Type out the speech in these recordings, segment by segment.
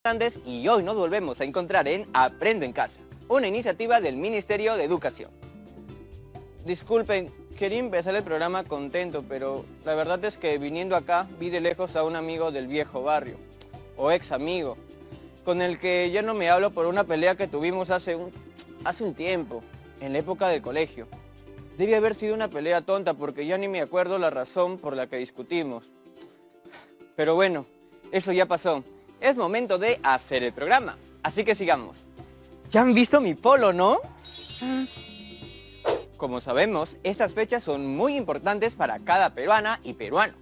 Hernández y hoy nos volvemos a encontrar en Aprendo en Casa, una iniciativa del Ministerio de Educación. Disculpen, quería empezar el programa contento, pero la verdad es que viniendo acá vi de lejos a un amigo del viejo barrio, o ex amigo, con el que ya no me hablo por una pelea que tuvimos hace un tiempo, en la época del colegio. Debe haber sido una pelea tonta porque ya ni me acuerdo la razón por la que discutimos. Pero bueno, eso ya pasó. Es momento de hacer el programa, así que sigamos. ¿Ya han visto mi polo, no? Como sabemos, estas fechas son muy importantes para cada peruana y peruano.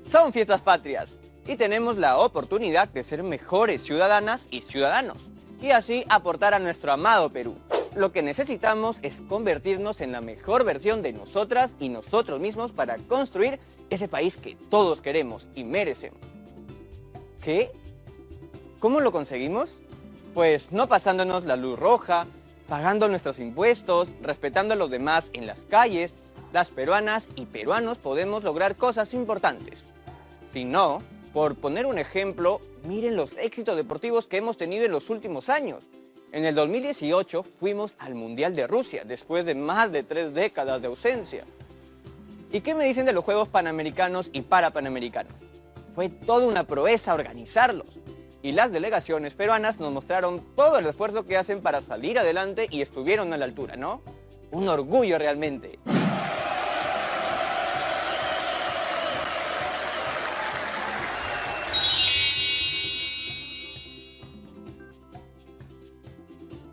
Son fiestas patrias y tenemos la oportunidad de ser mejores ciudadanas y ciudadanos y así aportar a nuestro amado Perú. Lo que necesitamos es convertirnos en la mejor versión de nosotras y nosotros mismos para construir ese país que todos queremos y merecemos. ¿Qué? ¿Cómo lo conseguimos? Pues no pasándonos la luz roja, pagando nuestros impuestos, respetando a los demás en las calles. Las peruanas y peruanos podemos lograr cosas importantes. Si no, por poner un ejemplo, miren los éxitos deportivos que hemos tenido en los últimos años. En el 2018 fuimos al Mundial de Rusia, después de más de 3 décadas de ausencia. ¿Y qué me dicen de los Juegos Panamericanos y Parapanamericanos? Fue toda una proeza organizarlos. Y las delegaciones peruanas nos mostraron todo el esfuerzo que hacen para salir adelante y estuvieron a la altura, ¿no? Un orgullo realmente.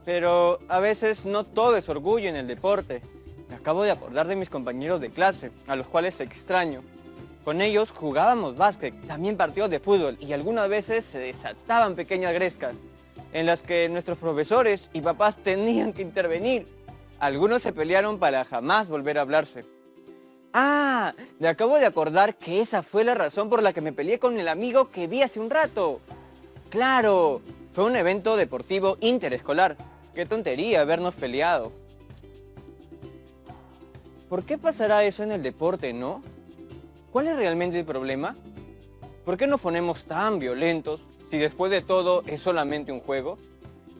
Pero a veces no todo es orgullo en el deporte. Me acabo de acordar de mis compañeros de clase, a los cuales extraño. Con ellos jugábamos básquet, también partidos de fútbol y algunas veces se desataban pequeñas grescas, en las que nuestros profesores y papás tenían que intervenir. Algunos se pelearon para jamás volver a hablarse. ¡Ah! Me acabo de acordar que esa fue la razón por la que me peleé con el amigo que vi hace un rato. ¡Claro! Fue un evento deportivo interescolar. ¡Qué tontería habernos peleado! ¿Por qué pasará eso en el deporte, no? ¿Cuál es realmente el problema? ¿Por qué nos ponemos tan violentos si después de todo es solamente un juego?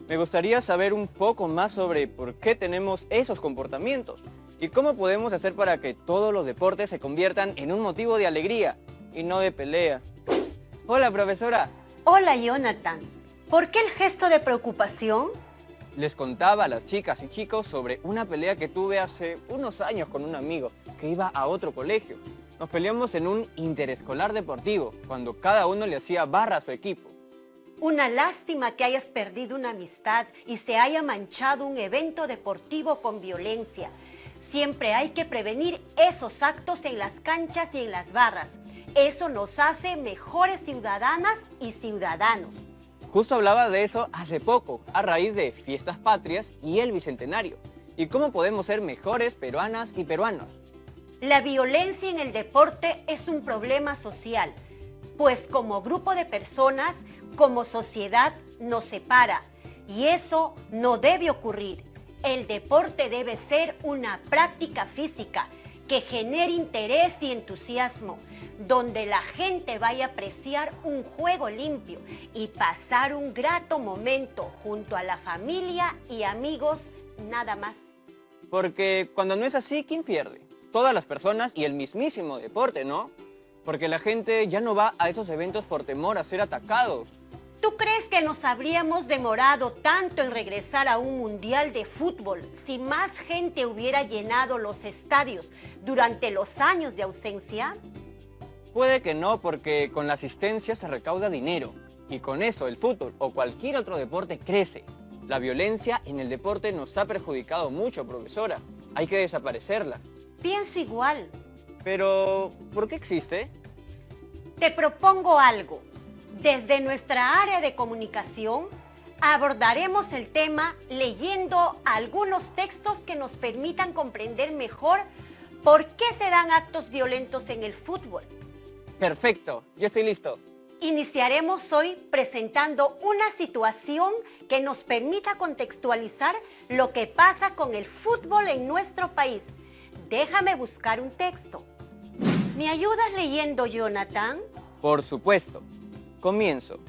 Me gustaría saber un poco más sobre por qué tenemos esos comportamientos y cómo podemos hacer para que todos los deportes se conviertan en un motivo de alegría y no de pelea. Hola, profesora. Hola, Jonathan. ¿Por qué el gesto de preocupación? Les contaba a las chicas y chicos sobre una pelea que tuve hace unos años con un amigo que iba a otro colegio. Nos peleamos en un interescolar deportivo, cuando cada uno le hacía barra a su equipo. Una lástima que hayas perdido una amistad y se haya manchado un evento deportivo con violencia. Siempre hay que prevenir esos actos en las canchas y en las barras. Eso nos hace mejores ciudadanas y ciudadanos. Justo hablaba de eso hace poco, a raíz de Fiestas Patrias y el Bicentenario. ¿Y cómo podemos ser mejores peruanas y peruanos? La violencia en el deporte es un problema social, pues como grupo de personas, como sociedad, nos separa. Y eso no debe ocurrir. El deporte debe ser una práctica física que genere interés y entusiasmo, donde la gente vaya a apreciar un juego limpio y pasar un grato momento junto a la familia y amigos, nada más. Porque cuando no es así, ¿quién pierde? Todas las personas y el mismísimo deporte, ¿no? Porque la gente ya no va a esos eventos por temor a ser atacados. ¿Tú crees que nos habríamos demorado tanto en regresar a un mundial de fútbol si más gente hubiera llenado los estadios durante los años de ausencia? Puede que no, porque con la asistencia se recauda dinero. Y con eso el fútbol o cualquier otro deporte crece. La violencia en el deporte nos ha perjudicado mucho, profesora. Hay que desaparecerla. Pienso igual. Pero, ¿por qué existe? Te propongo algo. Desde nuestra área de comunicación, abordaremos el tema leyendo algunos textos que nos permitan comprender mejor por qué se dan actos violentos en el fútbol. Perfecto, yo estoy listo. Iniciaremos hoy presentando una situación que nos permita contextualizar lo que pasa con el fútbol en nuestro país. Déjame buscar un texto. ¿Me ayudas leyendo, Jonathan? Por supuesto. Comienzo.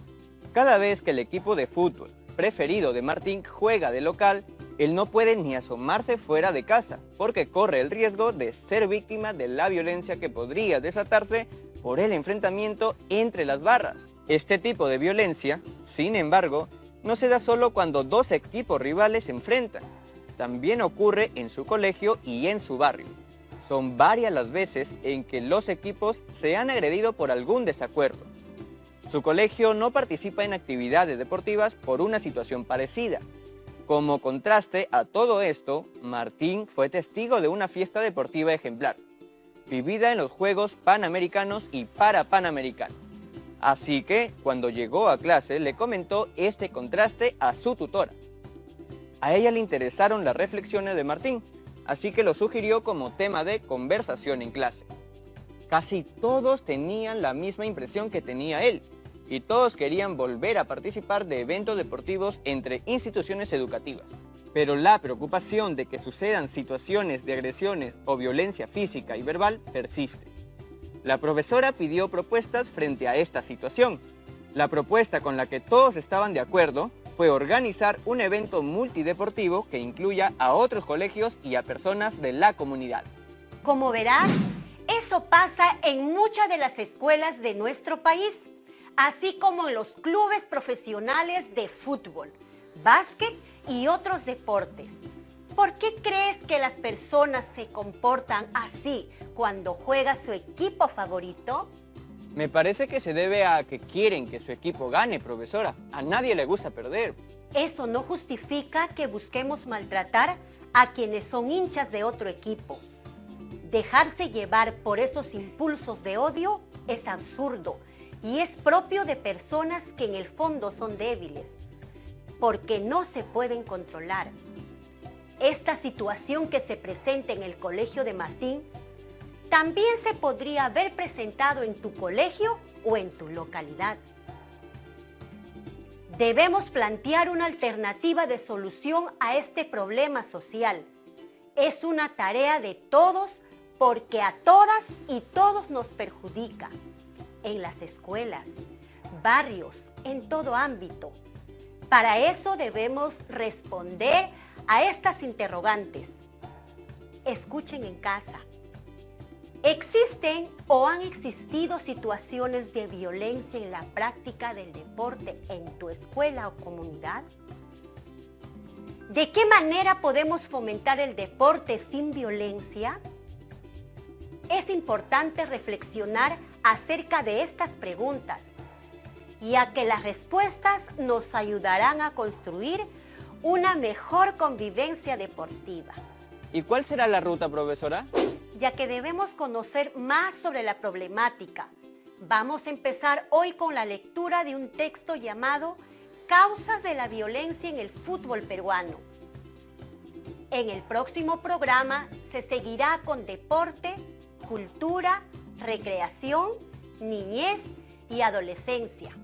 Cada vez que el equipo de fútbol preferido de Martín juega de local, él no puede ni asomarse fuera de casa, porque corre el riesgo de ser víctima de la violencia que podría desatarse por el enfrentamiento entre las barras. Este tipo de violencia, sin embargo, no se da solo cuando dos equipos rivales se enfrentan. También ocurre en su colegio y en su barrio. Son varias las veces en que los equipos se han agredido por algún desacuerdo. Su colegio no participa en actividades deportivas por una situación parecida. Como contraste a todo esto, Martín fue testigo de una fiesta deportiva ejemplar, vivida en los Juegos Panamericanos y Parapanamericanos. Así que, cuando llegó a clase, le comentó este contraste a su tutora. A ella le interesaron las reflexiones de Martín, así que lo sugirió como tema de conversación en clase. Casi todos tenían la misma impresión que tenía él, y todos querían volver a participar de eventos deportivos entre instituciones educativas. Pero la preocupación de que sucedan situaciones de agresiones o violencia física y verbal persiste. La profesora pidió propuestas frente a esta situación. La propuesta con la que todos estaban de acuerdo fue organizar un evento multideportivo que incluya a otros colegios y a personas de la comunidad. Como verás, eso pasa en muchas de las escuelas de nuestro país, así como en los clubes profesionales de fútbol, básquet y otros deportes. ¿Por qué crees que las personas se comportan así cuando juega su equipo favorito? Me parece que se debe a que quieren que su equipo gane, profesora. A nadie le gusta perder. Eso no justifica que busquemos maltratar a quienes son hinchas de otro equipo. Dejarse llevar por esos impulsos de odio es absurdo y es propio de personas que en el fondo son débiles, porque no se pueden controlar. Esta situación que se presenta en el colegio de Martín también se podría haber presentado en tu colegio o en tu localidad. Debemos plantear una alternativa de solución a este problema social. Es una tarea de todos porque a todas y todos nos perjudica. En las escuelas, barrios, en todo ámbito. Para eso debemos responder a estas interrogantes. Escuchen en casa. ¿Existen o han existido situaciones de violencia en la práctica del deporte en tu escuela o comunidad? ¿De qué manera podemos fomentar el deporte sin violencia? Es importante reflexionar acerca de estas preguntas, ya que las respuestas nos ayudarán a construir una mejor convivencia deportiva. ¿Y cuál será la ruta, profesora? Ya que debemos conocer más sobre la problemática, vamos a empezar hoy con la lectura de un texto llamado Causas de la violencia en el fútbol peruano. En el próximo programa se seguirá con deporte, cultura, recreación, niñez y adolescencia.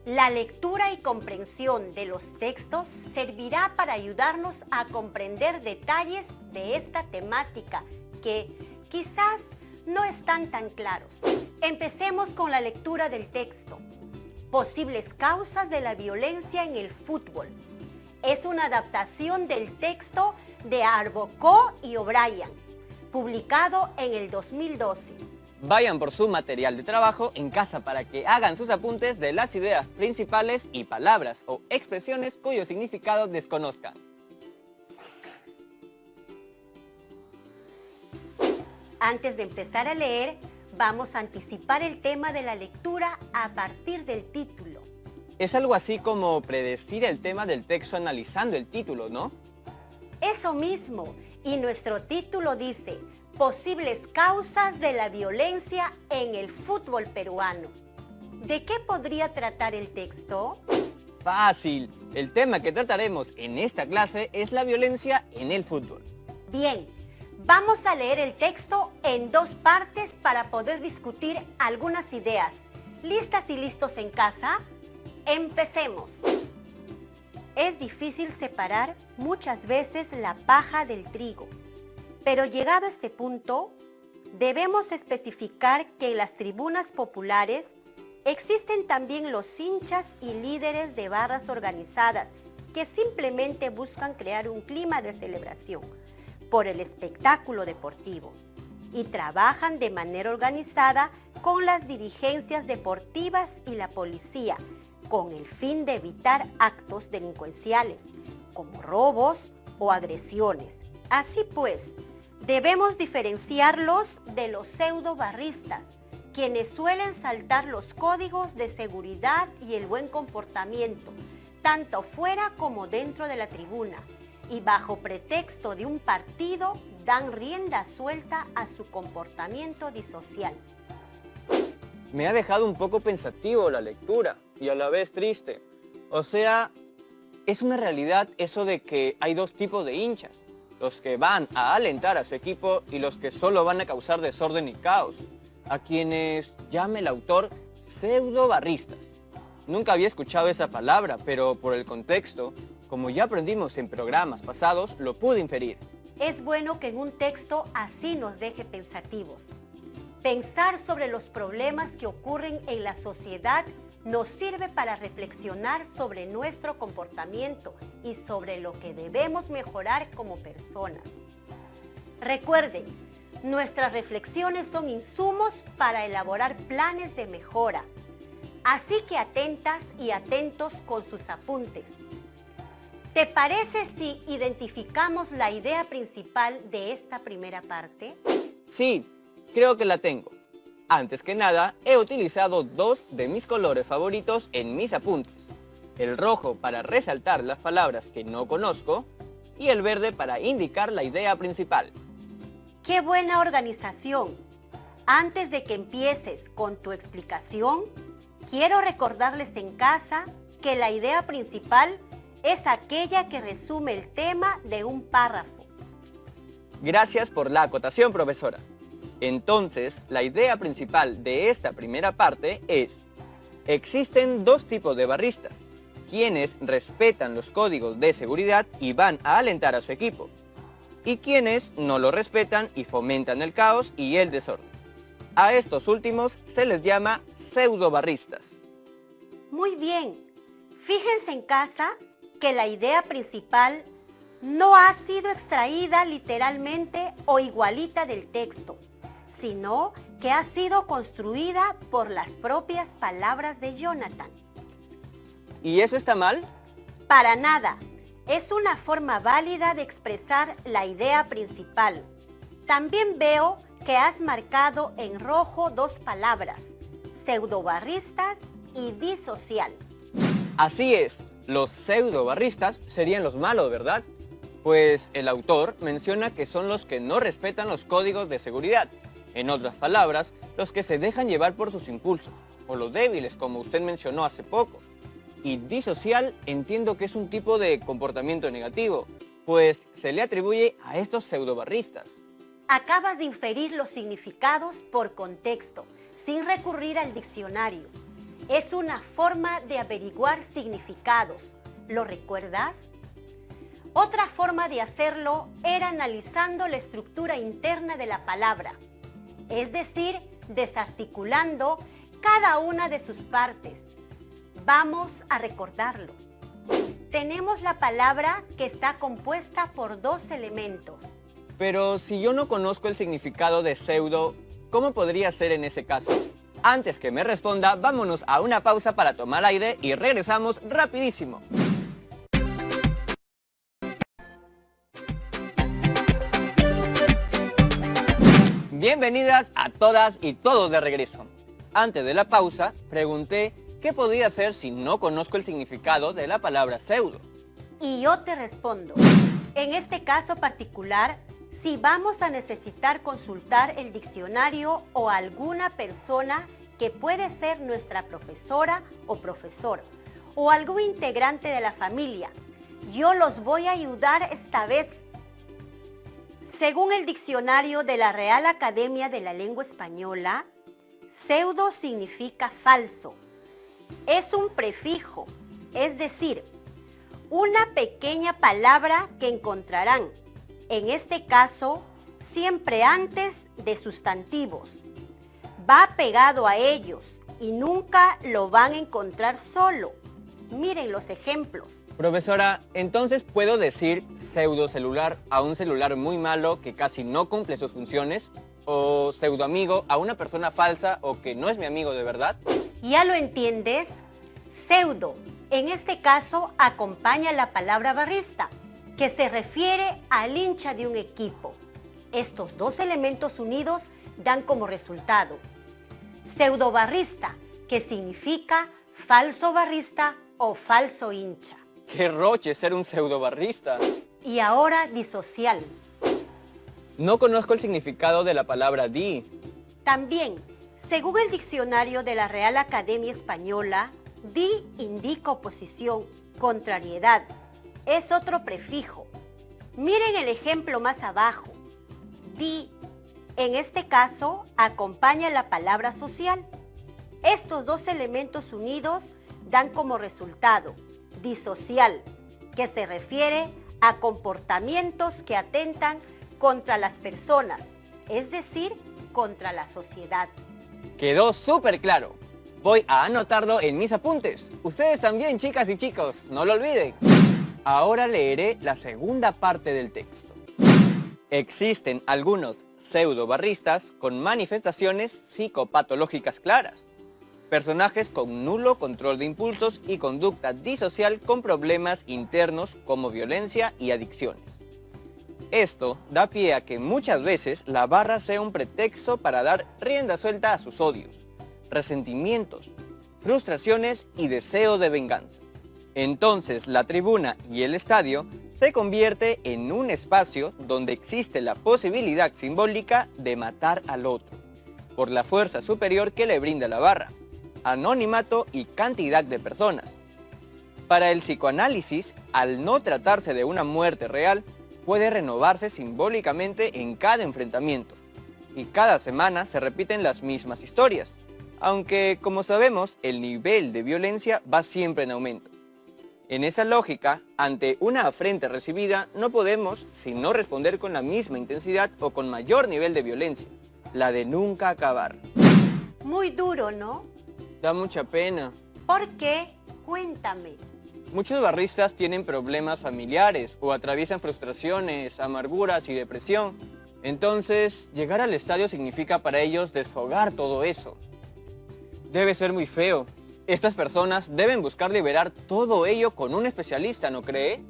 La lectura y comprensión de los textos servirá para ayudarnos a comprender detalles de esta temática que quizás no están tan claros. Empecemos con la lectura del texto. Posibles causas de la violencia en el fútbol. Es una adaptación del texto de Arbocó y O'Brien, publicado en el 2012. Vayan por su material de trabajo en casa para que hagan sus apuntes de las ideas principales y palabras o expresiones cuyo significado desconozcan. Antes de empezar a leer, vamos a anticipar el tema de la lectura a partir del título. Es algo así como predecir el tema del texto analizando el título, ¿no? Eso mismo, y nuestro título dice, posibles causas de la violencia en el fútbol peruano. ¿De qué podría tratar el texto? Fácil. El tema que trataremos en esta clase es la violencia en el fútbol. Bien, vamos a leer el texto en dos partes para poder discutir algunas ideas. ¿Listas y listos en casa? Empecemos. Es difícil separar muchas veces la paja del trigo, pero llegado a este punto, debemos especificar que en las tribunas populares Existen también los hinchas y líderes de barras organizadas que simplemente buscan crear un clima de celebración por el espectáculo deportivo y trabajan de manera organizada con las dirigencias deportivas y la policía con el fin de evitar actos delincuenciales como robos o agresiones. Así pues, debemos diferenciarlos de los pseudo-barristas, quienes suelen saltar los códigos de seguridad y el buen comportamiento, tanto fuera como dentro de la tribuna, y bajo pretexto de un partido dan rienda suelta a su comportamiento disocial. Me ha dejado un poco pensativo la lectura y a la vez triste. O sea, es una realidad eso de que hay dos tipos de hinchas, los que van a alentar a su equipo y los que solo van a causar desorden y caos, a quienes llama el autor pseudo-barristas. Nunca había escuchado esa palabra, pero por el contexto, como ya aprendimos en programas pasados, lo pude inferir. Es bueno que en un texto así nos deje pensativos. Pensar sobre los problemas que ocurren en la sociedad nos sirve para reflexionar sobre nuestro comportamiento y sobre lo que debemos mejorar como personas. Recuerden, nuestras reflexiones son insumos para elaborar planes de mejora. Así que atentas y atentos con sus apuntes. ¿Te parece si identificamos la idea principal de esta primera parte? Sí, creo que la tengo. Antes que nada, he utilizado dos de mis colores favoritos en mis apuntes. El rojo para resaltar las palabras que no conozco y el verde para indicar la idea principal. ¡Qué buena organización! Antes de que empieces con tu explicación, quiero recordarles en casa que la idea principal es aquella que resume el tema de un párrafo. Gracias por la acotación, profesora. Entonces, la idea principal de esta primera parte es: existen dos tipos de barristas, quienes respetan los códigos de seguridad y van a alentar a su equipo, y quienes no lo respetan y fomentan el caos y el desorden. A estos últimos se les llama pseudo-barristas. Muy bien. Fíjense en casa que la idea principal no ha sido extraída literalmente o igualita del texto, sino que ha sido construida por las propias palabras de Jonathan. ¿Y eso está mal? Para nada. Es una forma válida de expresar la idea principal. También veo que has marcado en rojo dos palabras, pseudobarristas y disocial. Así es, los pseudo-barristas serían los malos, ¿verdad? Pues el autor menciona que son los que no respetan los códigos de seguridad. En otras palabras, los que se dejan llevar por sus impulsos, o los débiles, como usted mencionó hace poco. Y disocial entiendo que es un tipo de comportamiento negativo, pues se le atribuye a estos pseudobarristas. Acabas de inferir los significados por contexto, sin recurrir al diccionario. Es una forma de averiguar significados. ¿Lo recuerdas? Otra forma de hacerlo era analizando la estructura interna de la palabra, es decir, desarticulando cada una de sus partes. Vamos a recordarlo. Tenemos la palabra que está compuesta por dos elementos. Pero si yo no conozco el significado de pseudo, ¿cómo podría ser en ese caso? Antes que me responda, vámonos a una pausa para tomar aire y regresamos rapidísimo. Bienvenidas a todas y todos de regreso. Antes de la pausa, pregunté qué podría hacer si no conozco el significado de la palabra pseudo. Y yo te respondo. En este caso particular, si vamos a necesitar consultar el diccionario o alguna persona que puede ser nuestra profesora o profesor, o algún integrante de la familia, yo los voy a ayudar esta vez. Según el diccionario de la Real Academia de la Lengua Española, pseudo significa falso. Es un prefijo, es decir, una pequeña palabra que encontrarán, en este caso, siempre antes de sustantivos. Va pegado a ellos y nunca lo van a encontrar solo. Miren los ejemplos. Profesora, entonces puedo decir pseudocelular a un celular muy malo que casi no cumple sus funciones, o pseudoamigo a una persona falsa o que no es mi amigo de verdad. ¿Ya lo entiendes? Pseudo, en este caso, acompaña la palabra barrista, que se refiere al hincha de un equipo. Estos dos elementos unidos dan como resultado pseudobarrista, que significa falso barrista o falso hincha. ¡Qué roche ser un pseudobarrista! Y ahora disocial. No conozco el significado de la palabra di. También, según el diccionario de la Real Academia Española, di indica oposición, contrariedad. Es otro prefijo. Miren el ejemplo más abajo. Di, en este caso, acompaña la palabra social. Estos dos elementos unidos dan como resultado disocial, que se refiere a comportamientos que atentan contra las personas, es decir, contra la sociedad. Quedó súper claro. Voy a anotarlo en mis apuntes. Ustedes también, chicas y chicos, no lo olviden. Ahora leeré la segunda parte del texto. Existen algunos pseudobarristas con manifestaciones psicopatológicas claras. Personajes con nulo control de impulsos y conducta disocial con problemas internos como violencia y adicciones. Esto da pie a que muchas veces la barra sea un pretexto para dar rienda suelta a sus odios, resentimientos, frustraciones y deseo de venganza. Entonces la tribuna y el estadio se convierte en un espacio donde existe la posibilidad simbólica de matar al otro, por la fuerza superior que le brinda la barra, anonimato y cantidad de personas. Para el psicoanálisis, al no tratarse de una muerte real, puede renovarse simbólicamente en cada enfrentamiento, y cada semana se repiten las mismas historias, aunque, como sabemos, el nivel de violencia va siempre en aumento. En esa lógica, ante una afrenta recibida, no podemos sino responder con la misma intensidad o con mayor nivel de violencia, la de nunca acabar. Muy duro, ¿no? Da mucha pena. ¿Por qué? Cuéntame. Muchos barristas tienen problemas familiares o atraviesan frustraciones, amarguras y depresión. Entonces, llegar al estadio significa para ellos desfogar todo eso. Debe ser muy feo. Estas personas deben buscar liberar todo ello con un especialista, ¿no cree?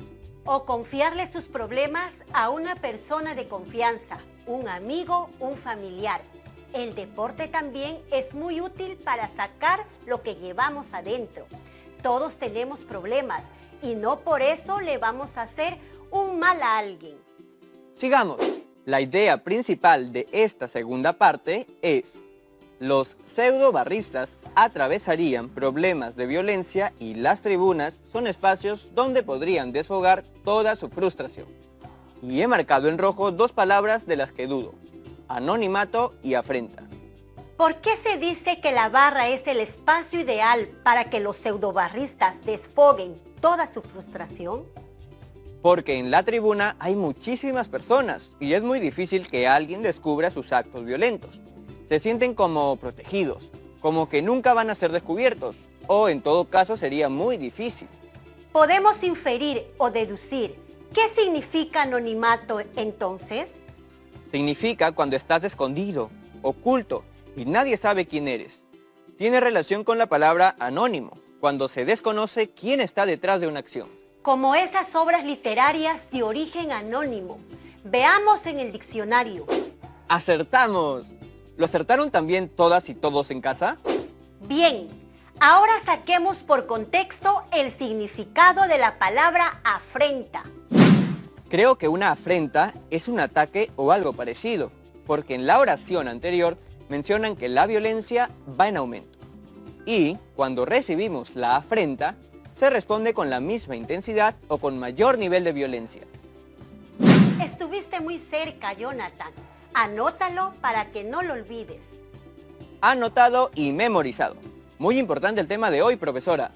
O confiarle sus problemas a una persona de confianza, un amigo, un familiar. El deporte también es muy útil para sacar lo que llevamos adentro. Todos tenemos problemas y no por eso le vamos a hacer un mal a alguien. Sigamos. La idea principal de esta segunda parte es: los pseudobarristas atravesarían problemas de violencia y las tribunas son espacios donde podrían desfogar toda su frustración. Y he marcado en rojo dos palabras de las que dudo: anonimato y afrenta. ¿Por qué se dice que la barra es el espacio ideal para que los pseudobarristas desfoguen toda su frustración? Porque en la tribuna hay muchísimas personas y es muy difícil que alguien descubra sus actos violentos. Se sienten como protegidos, como que nunca van a ser descubiertos, o en todo caso sería muy difícil. Podemos inferir o deducir. ¿Qué significa anonimato entonces? Significa cuando estás escondido, oculto, y nadie sabe quién eres. Tiene relación con la palabra anónimo, cuando se desconoce quién está detrás de una acción. Como esas obras literarias de origen anónimo. Veamos en el diccionario. ¡Acertamos! ¿Lo acertaron también todas y todos en casa? Bien, ahora saquemos por contexto el significado de la palabra afrenta. Creo que una afrenta es un ataque o algo parecido, porque en la oración anterior mencionan que la violencia va en aumento. Y cuando recibimos la afrenta, se responde con la misma intensidad o con mayor nivel de violencia. Estuviste muy cerca, Jonathan. Anótalo para que no lo olvides. Anotado y memorizado. Muy importante el tema de hoy, profesora.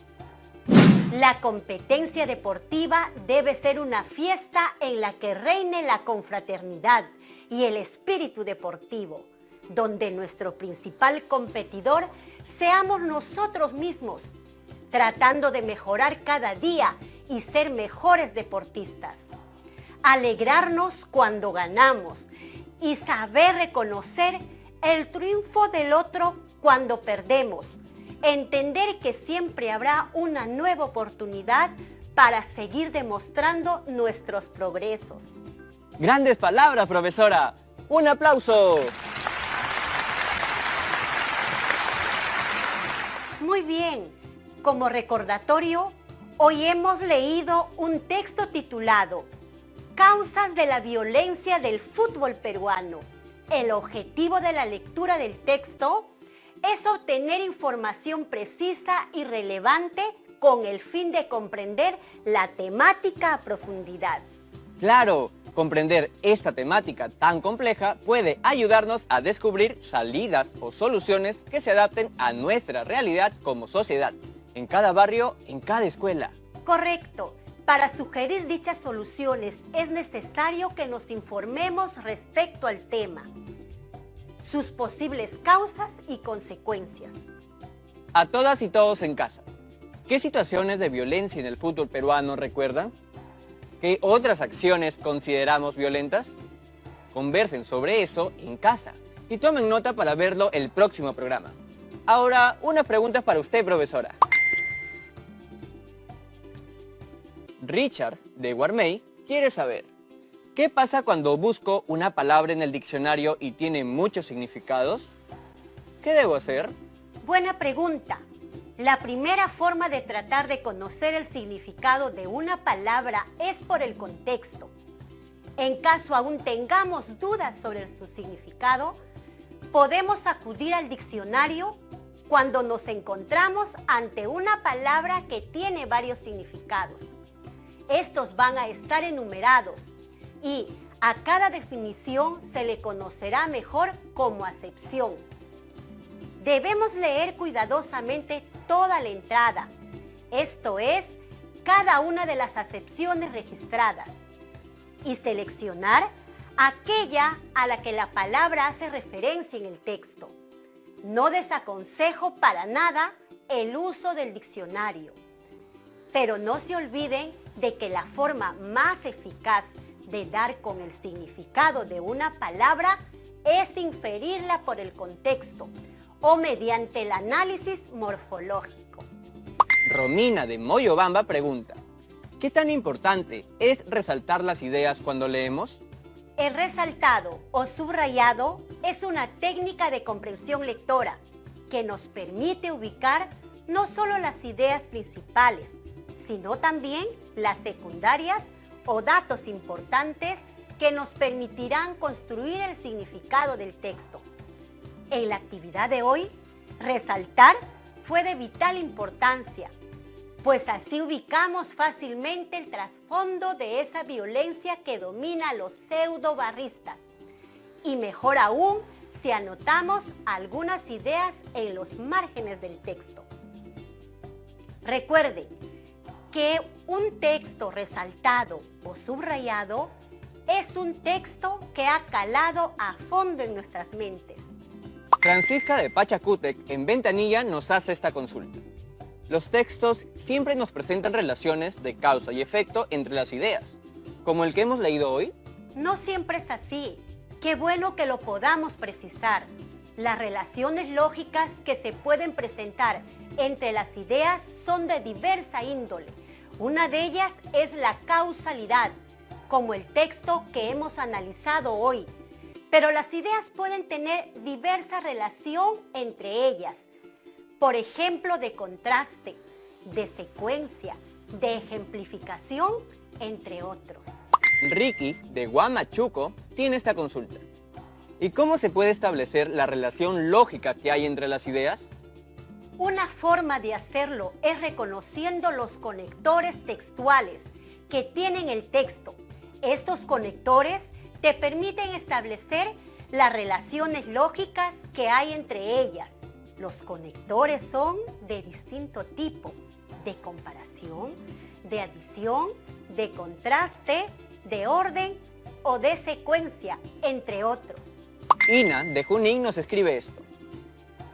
La competencia deportiva debe ser una fiesta en la que reine la confraternidad y el espíritu deportivo, donde nuestro principal competidor seamos nosotros mismos, tratando de mejorar cada día y ser mejores deportistas. Alegrarnos cuando ganamos y saber reconocer el triunfo del otro cuando perdemos. Entender que siempre habrá una nueva oportunidad para seguir demostrando nuestros progresos. ¡Grandes palabras, profesora! ¡Un aplauso! Muy bien, como recordatorio, hoy hemos leído un texto titulado Causas de la violencia del fútbol peruano. El objetivo de la lectura del texto es obtener información precisa y relevante con el fin de comprender la temática a profundidad. ¡Claro! Comprender esta temática tan compleja puede ayudarnos a descubrir salidas o soluciones que se adapten a nuestra realidad como sociedad, en cada barrio, en cada escuela. Correcto. Para sugerir dichas soluciones es necesario que nos informemos respecto al tema, sus posibles causas y consecuencias. A todas y todos en casa, ¿qué situaciones de violencia en el fútbol peruano recuerdan? ¿Qué otras acciones consideramos violentas? Conversen sobre eso en casa y tomen nota para verlo el próximo programa. Ahora, una pregunta para usted, profesora. Richard, de Guarmey, quiere saber, ¿qué pasa cuando busco una palabra en el diccionario y tiene muchos significados? ¿Qué debo hacer? Buena pregunta. La primera forma de tratar de conocer el significado de una palabra es por el contexto. En caso aún tengamos dudas sobre su significado, podemos acudir al diccionario cuando nos encontramos ante una palabra que tiene varios significados. Estos van a estar enumerados y a cada definición se le conocerá mejor como acepción. Debemos leer cuidadosamente toda la entrada, esto es, cada una de las acepciones registradas, y seleccionar aquella a la que la palabra hace referencia en el texto. No desaconsejo para nada el uso del diccionario, pero no se olviden de que la forma más eficaz de dar con el significado de una palabra es inferirla por el contexto o mediante el análisis morfológico. Romina, de Moyobamba, pregunta, ¿qué tan importante es resaltar las ideas cuando leemos? El resaltado o subrayado es una técnica de comprensión lectora que nos permite ubicar no solo las ideas principales, sino también las secundarias o datos importantes que nos permitirán construir el significado del texto. En la actividad de hoy, resaltar fue de vital importancia, pues así ubicamos fácilmente el trasfondo de esa violencia que domina a los pseudo-barristas. Y mejor aún si anotamos algunas ideas en los márgenes del texto. Recuerden que un texto resaltado o subrayado es un texto que ha calado a fondo en nuestras mentes. Francisca de Pachacútec, en Ventanilla, nos hace esta consulta. Los textos siempre nos presentan relaciones de causa y efecto entre las ideas, como el que hemos leído hoy. No siempre es así. Qué bueno que lo podamos precisar. Las relaciones lógicas que se pueden presentar entre las ideas son de diversa índole. Una de ellas es la causalidad, como el texto que hemos analizado hoy. Pero las ideas pueden tener diversa relación entre ellas. Por ejemplo, de contraste, de secuencia, de ejemplificación, entre otros. Ricky, de Huamachuco, tiene esta consulta. ¿Y cómo se puede establecer la relación lógica que hay entre las ideas? Una forma de hacerlo es reconociendo los conectores textuales que tienen el texto. Estos conectores te permiten establecer las relaciones lógicas que hay entre ellas. Los conectores son de distinto tipo, de comparación, de adición, de contraste, de orden o de secuencia, entre otros. Ina, de Junín, nos escribe esto.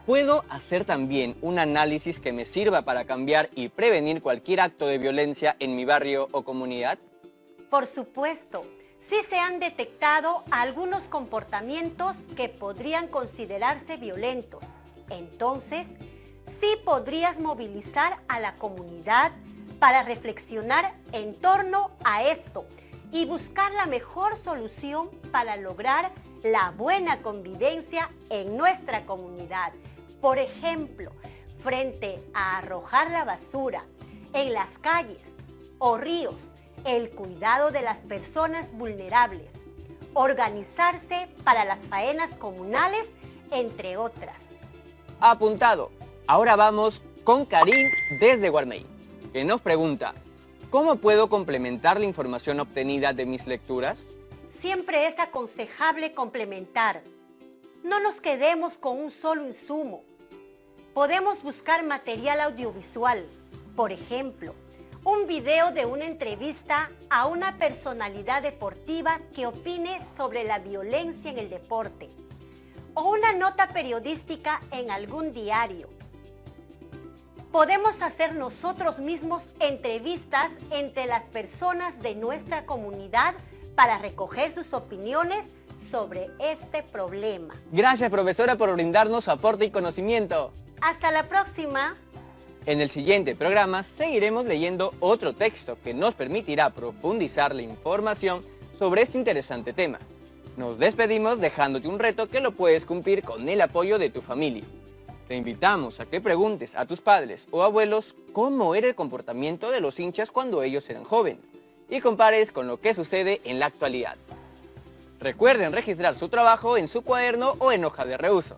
¿Puedo hacer también un análisis que me sirva para cambiar y prevenir cualquier acto de violencia en mi barrio o comunidad? Por supuesto, sí se han detectado algunos comportamientos que podrían considerarse violentos. Entonces, sí podrías movilizar a la comunidad para reflexionar en torno a esto y buscar la mejor solución para lograr la buena convivencia en nuestra comunidad. Por ejemplo, frente a arrojar la basura en las calles o ríos, el cuidado de las personas vulnerables, organizarse para las faenas comunales, entre otras. Apuntado. Ahora vamos con Karim desde Guarmey, que nos pregunta: ¿cómo puedo complementar la información obtenida de mis lecturas? Siempre es aconsejable complementar. No nos quedemos con un solo insumo. Podemos buscar material audiovisual, por ejemplo, un video de una entrevista a una personalidad deportiva que opine sobre la violencia en el deporte, o una nota periodística en algún diario. Podemos hacer nosotros mismos entrevistas entre las personas de nuestra comunidad para recoger sus opiniones sobre este problema. Gracias, profesora, por brindarnos su aporte y conocimiento. Hasta la próxima. En el siguiente programa seguiremos leyendo otro texto que nos permitirá profundizar la información sobre este interesante tema. Nos despedimos dejándote un reto que lo puedes cumplir con el apoyo de tu familia. Te invitamos a que preguntes a tus padres o abuelos cómo era el comportamiento de los hinchas cuando ellos eran jóvenes y compares con lo que sucede en la actualidad. Recuerden registrar su trabajo en su cuaderno o en hoja de reuso.